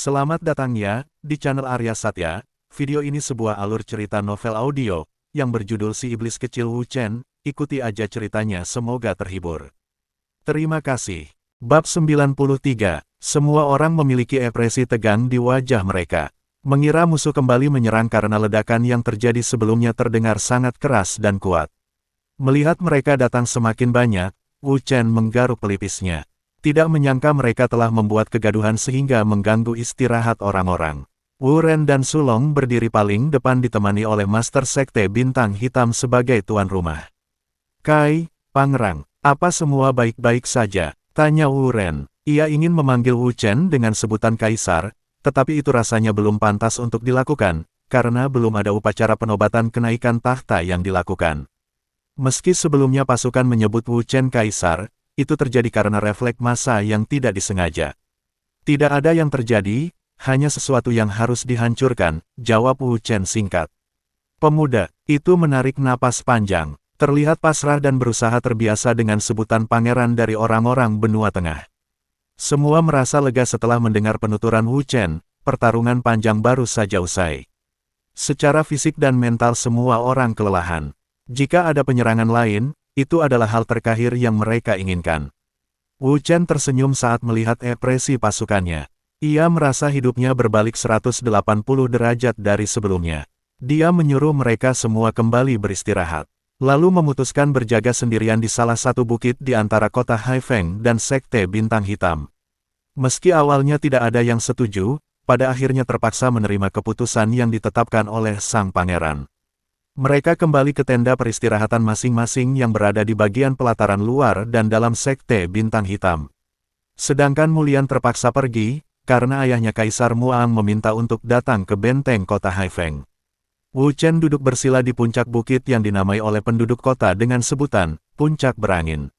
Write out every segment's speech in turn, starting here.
Selamat datang ya, di channel Arya Satya. Video ini sebuah alur cerita novel audio, yang berjudul Si Iblis Kecil Wu Chen. Ikuti aja ceritanya, semoga terhibur. Terima kasih. Bab 93. Semua orang memiliki ekspresi tegang di wajah mereka. Mengira musuh kembali menyerang karena ledakan yang terjadi sebelumnya terdengar sangat keras dan kuat. Melihat mereka datang semakin banyak, Wu Chen menggaruk pelipisnya. Tidak menyangka mereka telah membuat kegaduhan sehingga mengganggu istirahat orang-orang. Wu Ren dan Sulong berdiri paling depan ditemani oleh Master Sekte Bintang Hitam sebagai tuan rumah. "Kai, Pangerang, apa semua baik-baik saja?" tanya Wu Ren. Ia ingin memanggil Wu Chen dengan sebutan Kaisar, tetapi itu rasanya belum pantas untuk dilakukan, karena belum ada upacara penobatan kenaikan tahta yang dilakukan. Meski sebelumnya pasukan menyebut Wu Chen Kaisar, itu terjadi karena refleks massa yang tidak disengaja. "Tidak ada yang terjadi, hanya sesuatu yang harus dihancurkan," jawab Wu Chen singkat. Pemuda itu menarik napas panjang, terlihat pasrah dan berusaha terbiasa dengan sebutan pangeran dari orang-orang benua tengah. Semua merasa lega setelah mendengar penuturan Wu Chen, pertarungan panjang baru saja usai. Secara fisik dan mental semua orang kelelahan. Jika ada penyerangan lain, itu adalah hal terakhir yang mereka inginkan. Wu Chen tersenyum saat melihat ekspresi pasukannya. Ia merasa hidupnya berbalik 180 derajat dari sebelumnya. Dia menyuruh mereka semua kembali beristirahat, lalu memutuskan berjaga sendirian di salah satu bukit di antara kota Haifeng dan Sekte Bintang Hitam. Meski awalnya tidak ada yang setuju, pada akhirnya terpaksa menerima keputusan yang ditetapkan oleh sang pangeran. Mereka kembali ke tenda peristirahatan masing-masing yang berada di bagian pelataran luar dan dalam Sekte Bintang Hitam. Sedangkan Mulian terpaksa pergi, karena ayahnya Kaisar Muang meminta untuk datang ke benteng kota Haifeng. Wu Chen duduk bersila di puncak bukit yang dinamai oleh penduduk kota dengan sebutan, Puncak Berangin.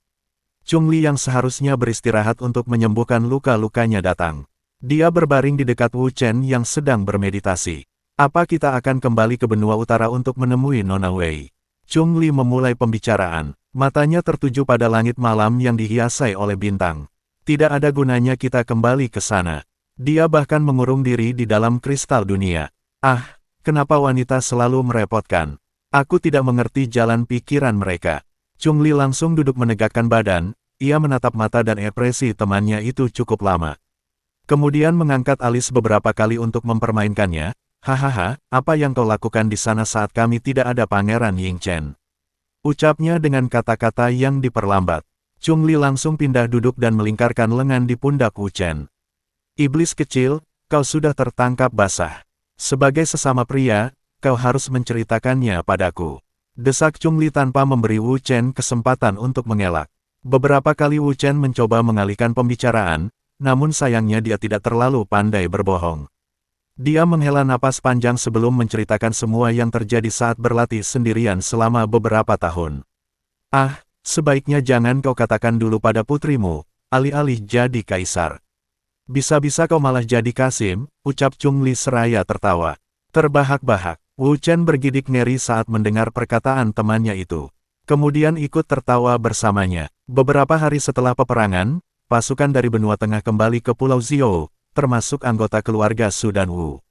Chungli yang seharusnya beristirahat untuk menyembuhkan luka-lukanya datang. Dia berbaring di dekat Wu Chen yang sedang bermeditasi. "Apa kita akan kembali ke benua utara untuk menemui Nona Wei?" Chungli memulai pembicaraan. Matanya tertuju pada langit malam yang dihiasi oleh bintang. "Tidak ada gunanya kita kembali ke sana. Dia bahkan mengurung diri di dalam kristal dunia. Ah, kenapa wanita selalu merepotkan? Aku tidak mengerti jalan pikiran mereka." Chungli langsung duduk menegakkan badan, ia menatap mata dan ekspresi temannya itu cukup lama. Kemudian mengangkat alis beberapa kali untuk mempermainkannya. "Hahaha, apa yang kau lakukan di sana saat kami tidak ada Pangeran Ying Chen?" ucapnya dengan kata-kata yang diperlambat. Chungli langsung pindah duduk dan melingkarkan lengan di pundak Wu Chen. "Iblis kecil, kau sudah tertangkap basah. Sebagai sesama pria, kau harus menceritakannya padaku," desak Chungli tanpa memberi Wu Chen kesempatan untuk mengelak. Beberapa kali Wu Chen mencoba mengalihkan pembicaraan, namun sayangnya dia tidak terlalu pandai berbohong. Dia menghela napas panjang sebelum menceritakan semua yang terjadi saat berlatih sendirian selama beberapa tahun. "Ah, sebaiknya jangan kau katakan dulu pada putrimu, alih-alih jadi kaisar. Bisa-bisa kau malah jadi Kasim," ucap Chungli seraya tertawa. Terbahak-bahak, Wu Chen bergidik ngeri saat mendengar perkataan temannya itu. Kemudian ikut tertawa bersamanya. Beberapa hari setelah peperangan, pasukan dari benua tengah kembali ke Pulau Zhou, termasuk anggota keluarga Su dan Wu.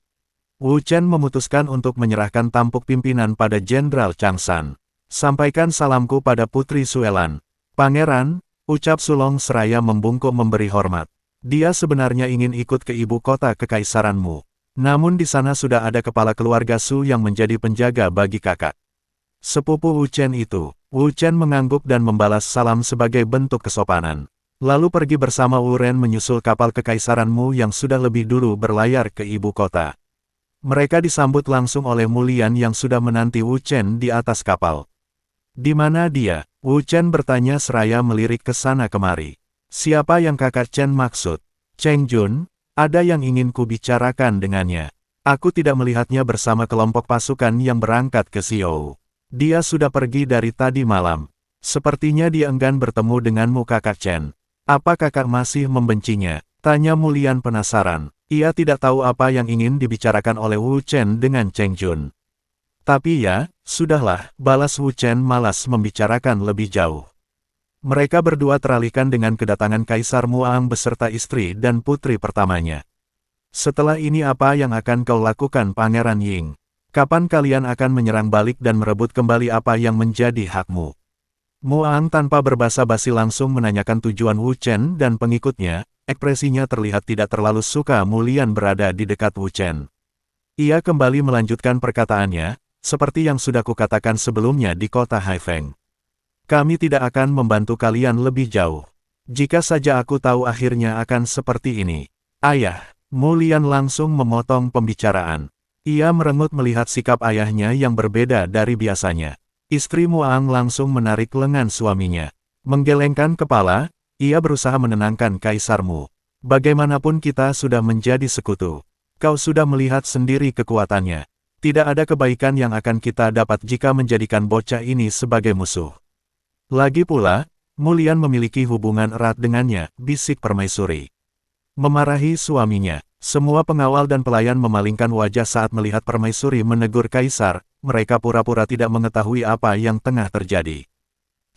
Wu Chen memutuskan untuk menyerahkan tampuk pimpinan pada Jenderal Chang San. "Sampaikan salamku pada Putri Suelan." "Pangeran," ucap Sulong seraya membungkuk memberi hormat. "Dia sebenarnya ingin ikut ke ibu kota kekaisaranmu. Namun di sana sudah ada kepala keluarga Su yang menjadi penjaga bagi kakak sepupu Wu Chen itu." Wu Chen mengangguk dan membalas salam sebagai bentuk kesopanan. Lalu pergi bersama Wu Ren menyusul kapal kekaisaranmu yang sudah lebih dulu berlayar ke ibu kota. Mereka disambut langsung oleh Mulian yang sudah menanti Wu Chen di atas kapal. "Di mana dia?" Wu Chen bertanya seraya melirik ke sana kemari. "Siapa yang kakak Chen maksud?" "Cheng Jun, ada yang ingin kubicarakan dengannya. Aku tidak melihatnya bersama kelompok pasukan yang berangkat ke Xiou. Dia sudah pergi dari tadi malam. Sepertinya dia enggan bertemu denganmu kakak Chen." "Apa kakak masih membencinya?" tanya Mulian penasaran. Ia tidak tahu apa yang ingin dibicarakan oleh Wu Chen dengan Cheng Jun. "Tapi ya, sudahlah," balas Wu Chen malas membicarakan lebih jauh. Mereka berdua teralihkan dengan kedatangan Kaisar Muang beserta istri dan putri pertamanya. Setelah ini apa yang akan kau lakukan Pangeran Ying? Kapan kalian akan menyerang balik dan merebut kembali apa yang menjadi hakmu? Muang tanpa berbasa-basi langsung menanyakan tujuan Wu Chen dan pengikutnya, ekspresinya terlihat tidak terlalu suka Mulian berada di dekat Wu Chen. Ia kembali melanjutkan perkataannya, seperti yang sudah kukatakan sebelumnya di kota Haifeng. Kami tidak akan membantu kalian lebih jauh. Jika saja aku tahu akhirnya akan seperti ini. Ayah, Mulian langsung memotong pembicaraan. Ia merengut melihat sikap ayahnya yang berbeda dari biasanya. Istri Muang langsung menarik lengan suaminya. Menggelengkan kepala, ia berusaha menenangkan kaisarmu. Bagaimanapun kita sudah menjadi sekutu. Kau sudah melihat sendiri kekuatannya. Tidak ada kebaikan yang akan kita dapat jika menjadikan bocah ini sebagai musuh. Lagi pula, Mulian memiliki hubungan erat dengannya, bisik Permaisuri. Memarahi suaminya, semua pengawal dan pelayan memalingkan wajah saat melihat Permaisuri menegur kaisar, mereka pura-pura tidak mengetahui apa yang tengah terjadi.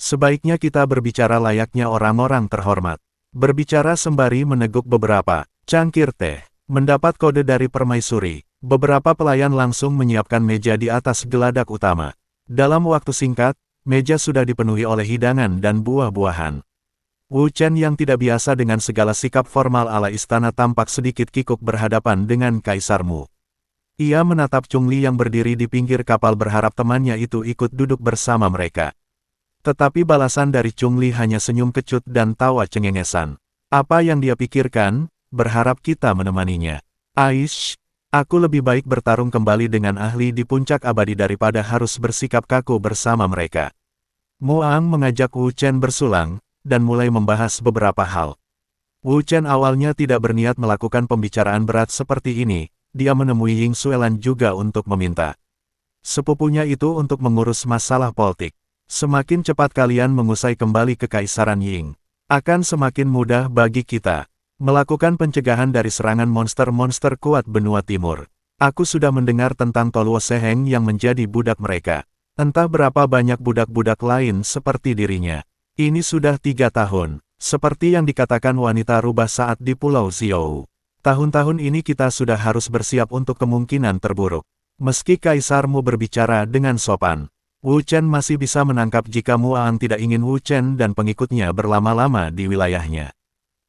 Sebaiknya kita berbicara layaknya orang-orang terhormat. Berbicara sembari meneguk beberapa cangkir teh. Mendapat kode dari Permaisuri, beberapa pelayan langsung menyiapkan meja di atas geladak utama. Dalam waktu singkat, meja sudah dipenuhi oleh hidangan dan buah-buahan. Wu Chen yang tidak biasa dengan segala sikap formal ala istana tampak sedikit kikuk berhadapan dengan kaisarmu. Ia menatap Chungli yang berdiri di pinggir kapal berharap temannya itu ikut duduk bersama mereka. Tetapi balasan dari Chungli hanya senyum kecut dan tawa cengengesan. Apa yang dia pikirkan? Berharap kita menemaninya. Aish, aku lebih baik bertarung kembali dengan ahli di puncak abadi daripada harus bersikap kaku bersama mereka. Muang mengajak Wu Chen bersulang, dan mulai membahas beberapa hal. Wu Chen awalnya tidak berniat melakukan pembicaraan berat seperti ini, dia menemui Ying Xuelan juga untuk meminta sepupunya itu untuk mengurus masalah politik. Semakin cepat kalian mengusai kembali kekaisaran Ying, akan semakin mudah bagi kita melakukan pencegahan dari serangan monster-monster kuat benua timur. Aku sudah mendengar tentang Toluo Seheng yang menjadi budak mereka. Entah berapa banyak budak-budak lain seperti dirinya. Ini sudah 3 tahun, seperti yang dikatakan wanita rubah saat di Pulau Xiao. Tahun-tahun ini kita sudah harus bersiap untuk kemungkinan terburuk. Meski kaisarmu berbicara dengan sopan, Wu Chen masih bisa menangkap jika Muang tidak ingin Wu Chen dan pengikutnya berlama-lama di wilayahnya.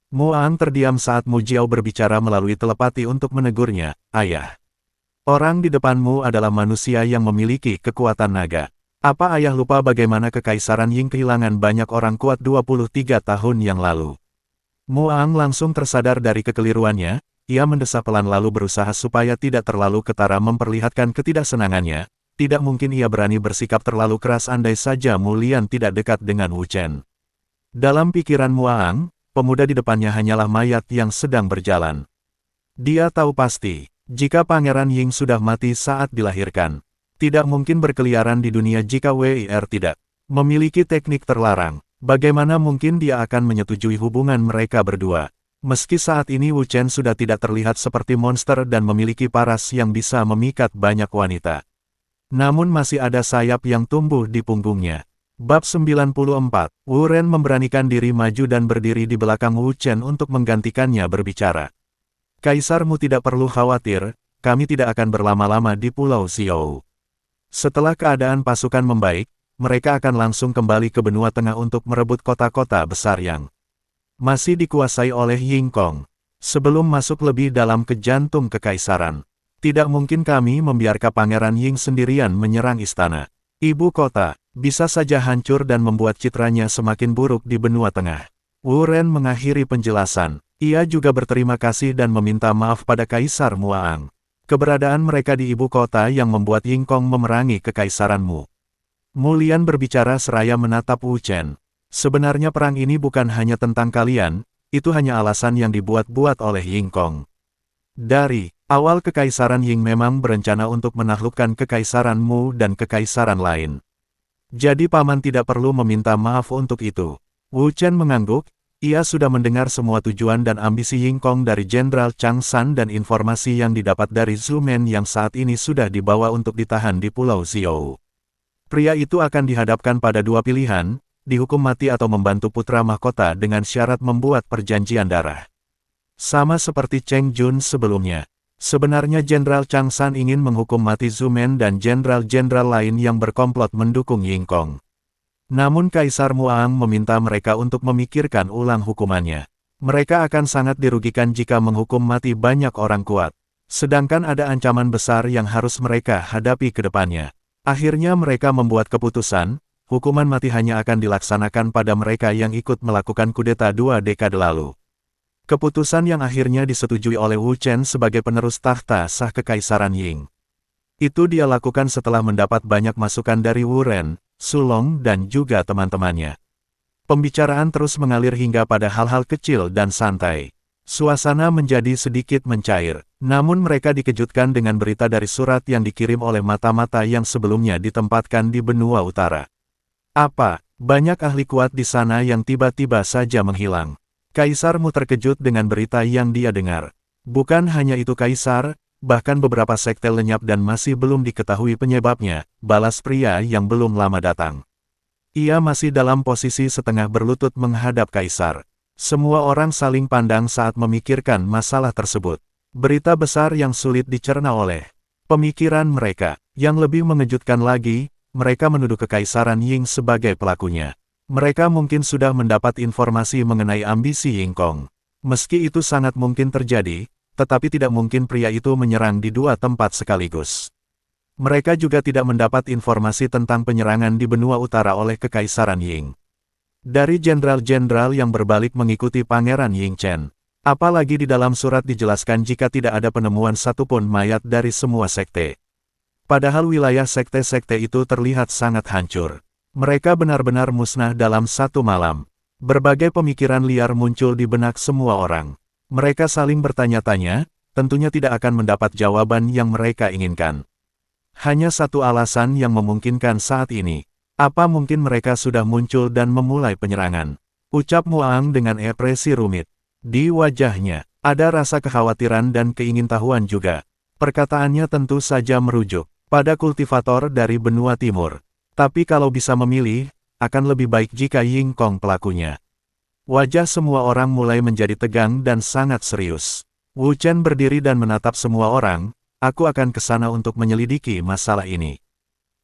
Muang terdiam saat Mu Jiao berbicara melalui telepati untuk menegurnya, ayah. Orang di depanmu adalah manusia yang memiliki kekuatan naga. Apa ayah lupa bagaimana kekaisaran Ying kehilangan banyak orang kuat 23 tahun yang lalu? Muang langsung tersadar dari kekeliruannya, ia mendesah pelan lalu berusaha supaya tidak terlalu ketara memperlihatkan ketidaksenangannya. Tidak mungkin ia berani bersikap terlalu keras andai saja Mulian tidak dekat dengan Wu Chen. Dalam pikiran Muang, pemuda di depannya hanyalah mayat yang sedang berjalan. Dia tahu pasti, jika Pangeran Ying sudah mati saat dilahirkan, tidak mungkin berkeliaran di dunia jika WIR tidak memiliki teknik terlarang. Bagaimana mungkin dia akan menyetujui hubungan mereka berdua? Meski saat ini Wu Chen sudah tidak terlihat seperti monster dan memiliki paras yang bisa memikat banyak wanita. Namun masih ada sayap yang tumbuh di punggungnya. Bab 94, Wu Ren memberanikan diri maju dan berdiri di belakang Wu Chen untuk menggantikannya berbicara. Kaisarmu tidak perlu khawatir, kami tidak akan berlama-lama di Pulau Xiao. Setelah keadaan pasukan membaik, mereka akan langsung kembali ke benua tengah untuk merebut kota-kota besar yang masih dikuasai oleh Ying Kong. Sebelum masuk lebih dalam ke jantung kekaisaran, tidak mungkin kami membiarkan Pangeran Ying sendirian menyerang istana. Ibu kota bisa saja hancur dan membuat citranya semakin buruk di benua tengah. Wu Ren mengakhiri penjelasan. Ia juga berterima kasih dan meminta maaf pada Kaisar Muang. Keberadaan mereka di ibu kota yang membuat Ying Kong memerangi kekaisaranmu. Mulian berbicara seraya menatap Wu Chen. Sebenarnya perang ini bukan hanya tentang kalian, itu hanya alasan yang dibuat-buat oleh Ying Kong. Dari awal kekaisaran Ying memang berencana untuk menaklukkan kekaisaranmu dan kekaisaran lain. Jadi paman tidak perlu meminta maaf untuk itu. Wu Chen mengangguk. Ia sudah mendengar semua tujuan dan ambisi Ying Kong dari Jenderal Chang San dan informasi yang didapat dari Zhu Men yang saat ini sudah dibawa untuk ditahan di Pulau Xiao. Pria itu akan dihadapkan pada dua pilihan, dihukum mati atau membantu putra mahkota dengan syarat membuat perjanjian darah. Sama seperti Cheng Jun sebelumnya. Sebenarnya Jenderal Chang San ingin menghukum mati Zhu Men dan jenderal-jenderal lain yang berkomplot mendukung Ying Kong. Namun Kaisar Muang meminta mereka untuk memikirkan ulang hukumannya. Mereka akan sangat dirugikan jika menghukum mati banyak orang kuat. Sedangkan ada ancaman besar yang harus mereka hadapi ke depannya. Akhirnya mereka membuat keputusan, hukuman mati hanya akan dilaksanakan pada mereka yang ikut melakukan kudeta 2 dekade lalu. Keputusan yang akhirnya disetujui oleh Wu Chen sebagai penerus tahta sah Kekaisaran Ying. Itu dia lakukan setelah mendapat banyak masukan dari Wu Ren, Su Long dan juga teman-temannya. Pembicaraan terus mengalir hingga pada hal-hal kecil dan santai. Suasana menjadi sedikit mencair, namun mereka dikejutkan dengan berita dari surat yang dikirim oleh mata-mata yang sebelumnya ditempatkan di benua utara. Apa? Banyak ahli kuat di sana yang tiba-tiba saja menghilang. Kaisar Mu terkejut dengan berita yang dia dengar. Bukan hanya itu Kaisar, bahkan beberapa sekte lenyap dan masih belum diketahui penyebabnya, balas pria yang belum lama datang. Ia masih dalam posisi setengah berlutut menghadap Kaisar. Semua orang saling pandang saat memikirkan masalah tersebut. Berita besar yang sulit dicerna oleh pemikiran mereka. Yang lebih mengejutkan lagi, mereka menuduh Kekaisaran Ying sebagai pelakunya. Mereka mungkin sudah mendapat informasi mengenai ambisi Ying Kong. Meski itu sangat mungkin terjadi, tetapi tidak mungkin pria itu menyerang di 2 tempat sekaligus. Mereka juga tidak mendapat informasi tentang penyerangan di benua utara oleh Kekaisaran Ying. Dari jenderal-jenderal yang berbalik mengikuti Pangeran Ying Chen. Apalagi di dalam surat dijelaskan jika tidak ada penemuan satupun mayat dari semua sekte. Padahal wilayah sekte-sekte itu terlihat sangat hancur. Mereka benar-benar musnah dalam 1 malam. Berbagai pemikiran liar muncul di benak semua orang. Mereka saling bertanya-tanya, tentunya tidak akan mendapat jawaban yang mereka inginkan. Hanya satu alasan yang memungkinkan saat ini. Apa mungkin mereka sudah muncul dan memulai penyerangan? Ucap Muang dengan ekspresi rumit. Di wajahnya, ada rasa kekhawatiran dan keingintahuan juga. Perkataannya tentu saja merujuk pada kultivator dari benua timur. Tapi kalau bisa memilih, akan lebih baik jika Ying Kong pelakunya. Wajah semua orang mulai menjadi tegang dan sangat serius. Wu Chen berdiri dan menatap semua orang, aku akan ke sana untuk menyelidiki masalah ini.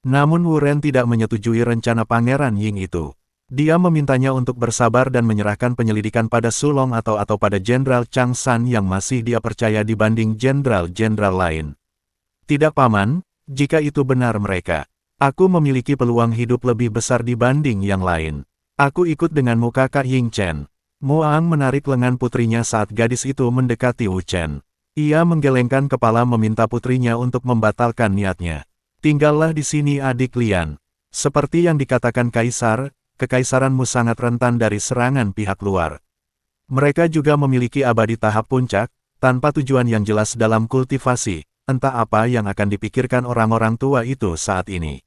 Namun Wu Ren tidak menyetujui rencana Pangeran Ying itu. Dia memintanya untuk bersabar dan menyerahkan penyelidikan pada Su Long atau pada Jenderal Chang San yang masih dia percaya dibanding jenderal-jenderal lain. Tidak paman, jika itu benar mereka. Aku memiliki peluang hidup lebih besar dibanding yang lain. Aku ikut denganmu kakak Ying Chen. Muang menarik lengan putrinya saat gadis itu mendekati Wu Chen. Ia menggelengkan kepala meminta putrinya untuk membatalkan niatnya. Tinggallah di sini adik Lian. Seperti yang dikatakan Kaisar, Kekaisaranmu sangat rentan dari serangan pihak luar. Mereka juga memiliki abadi tahap puncak, tanpa tujuan yang jelas dalam kultivasi, entah apa yang akan dipikirkan orang-orang tua itu saat ini.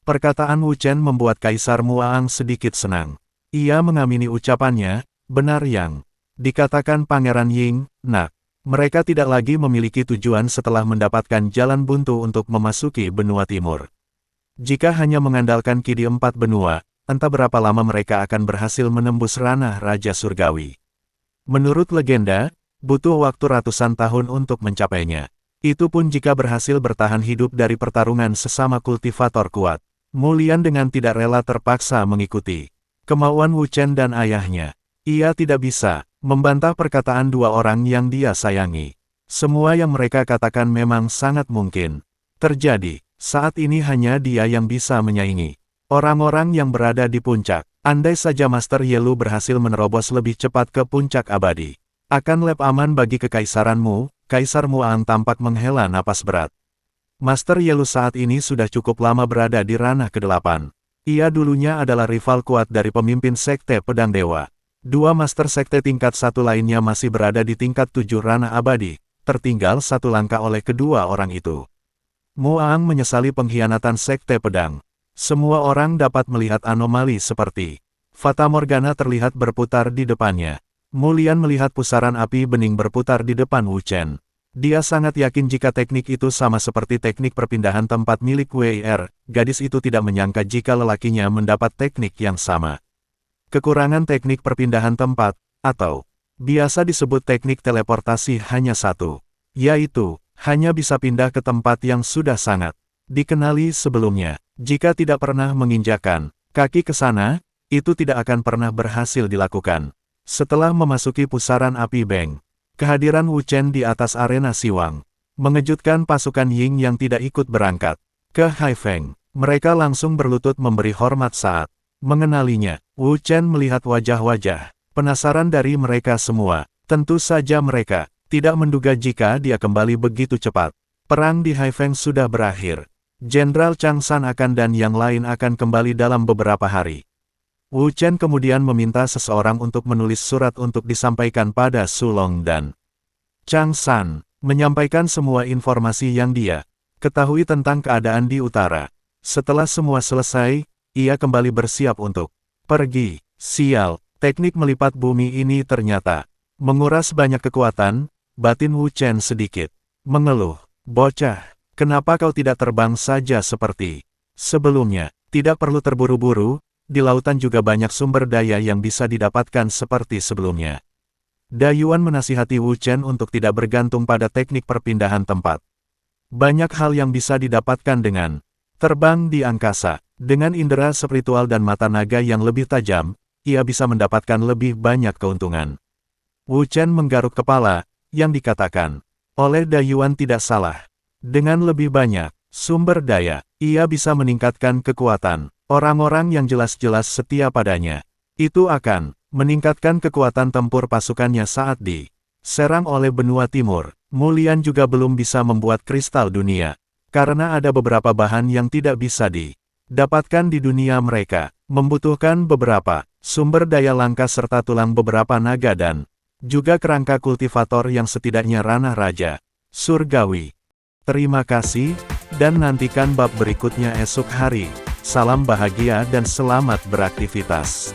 Perkataan Wu Chen membuat Kaisar Muang sedikit senang. Ia mengamini ucapannya, benar yang dikatakan Pangeran Ying, nak. Mereka tidak lagi memiliki tujuan setelah mendapatkan jalan buntu untuk memasuki benua timur. Jika hanya mengandalkan Ki di 4 benua, entah berapa lama mereka akan berhasil menembus ranah Raja Surgawi. Menurut legenda, butuh waktu ratusan tahun untuk mencapainya. Itu pun jika berhasil bertahan hidup dari pertarungan sesama kultivator kuat. Mulian dengan tidak rela terpaksa mengikuti kemauan Wu Chen dan ayahnya. Ia tidak bisa membantah perkataan 2 orang yang dia sayangi. Semua yang mereka katakan memang sangat mungkin terjadi. Saat ini hanya dia yang bisa menyaingi orang-orang yang berada di puncak. Andai saja Master Yelu berhasil menerobos lebih cepat ke puncak abadi, akan lebih aman bagi kekaisaranmu. Kaisar Muang tampak menghela napas berat. Master Yelu saat ini sudah cukup lama berada di ranah ke-8. Ia dulunya adalah rival kuat dari pemimpin Sekte Pedang Dewa. 2 Master Sekte tingkat 1 lainnya masih berada di tingkat 7 ranah abadi, tertinggal 1 langkah oleh kedua orang itu. Muang menyesali pengkhianatan Sekte Pedang. Semua orang dapat melihat anomali seperti Fata Morgana terlihat berputar di depannya. Mulian melihat pusaran api bening berputar di depan Wu Chen. Dia sangat yakin jika teknik itu sama seperti teknik perpindahan tempat milik Wei Er. Gadis itu tidak menyangka jika lelakinya mendapat teknik yang sama. Kekurangan teknik perpindahan tempat, atau Biasa disebut teknik teleportasi hanya satu, yaitu, hanya bisa pindah ke tempat yang sudah sangat dikenali sebelumnya. Jika tidak pernah menginjakan kaki ke sana, itu tidak akan pernah berhasil dilakukan. Setelah memasuki pusaran api Beng, kehadiran Wu Chen di atas arena Siwang mengejutkan pasukan Ying yang tidak ikut berangkat ke Haifeng. Mereka langsung berlutut memberi hormat saat mengenalinya. Wu Chen melihat wajah-wajah penasaran dari mereka semua. Tentu saja mereka tidak menduga jika dia kembali begitu cepat. Perang di Haifeng sudah berakhir. Jenderal Chang San dan yang lain akan kembali dalam beberapa hari. Wu Chen kemudian meminta seseorang untuk menulis surat untuk disampaikan pada Su Long dan Chang San, menyampaikan semua informasi yang dia ketahui tentang keadaan di utara. Setelah semua selesai, ia kembali bersiap untuk pergi. Sial, teknik melipat bumi ini ternyata menguras banyak kekuatan. Batin Wu Chen sedikit mengeluh. Bocah, kenapa kau tidak terbang saja seperti sebelumnya? Tidak perlu terburu-buru. Di lautan juga banyak sumber daya yang bisa didapatkan seperti sebelumnya. Dayuan menasihati Wu Chen untuk tidak bergantung pada teknik perpindahan tempat. Banyak hal yang bisa didapatkan dengan terbang di angkasa. Dengan indera spiritual dan mata naga yang lebih tajam, ia bisa mendapatkan lebih banyak keuntungan. Wu Chen menggaruk kepala, yang dikatakan oleh Dayuan tidak salah. Dengan lebih banyak sumber daya, ia bisa meningkatkan kekuatan orang-orang yang jelas-jelas setia padanya. Itu akan meningkatkan kekuatan tempur pasukannya saat diserang oleh benua timur. Mulian juga belum bisa membuat kristal dunia, karena ada beberapa bahan yang tidak bisa didapatkan di dunia mereka. Membutuhkan beberapa sumber daya langka serta tulang beberapa naga dan juga kerangka kultivator yang setidaknya ranah raja surgawi. Terima kasih, dan nantikan bab berikutnya esok hari. Salam bahagia dan selamat beraktivitas.